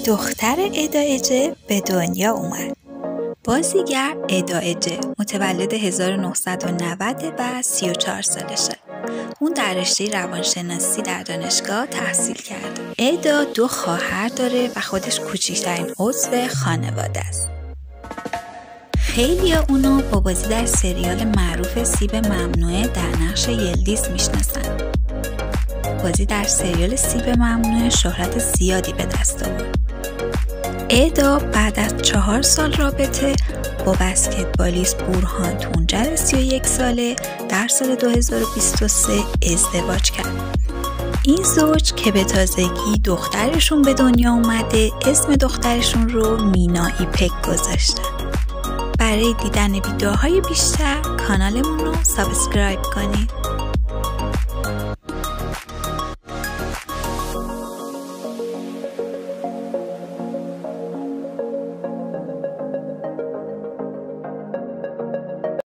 دختر ادا اجه به دنیا اومد. بازیگر ادا اجه متولد 1990 و 34 سالشه. اون در رشته روانشناسی در دانشگاه تحصیل کرده. ادا 2 خواهر داره و خودش کوچکترین عضو خانواده است. خیلی اونو با بازی در سریال معروف سیب ممنوعه در نقش یلدیز میشناسن. بازی در سریال سیب ممنوعه شهرت زیادی به دست آورد. ادا بعد از 4 سال رابطه با بسکتبالیست بورهان تونجر 31 ساله در سال 2023 ازدواج کرد. این زوج که به تازگی دخترشون به دنیا اومده اسم دخترشون رو مینا ایپک گذاشتن. برای دیدن ویدیوهای بیشتر کانالمون رو سابسکرایب کنید.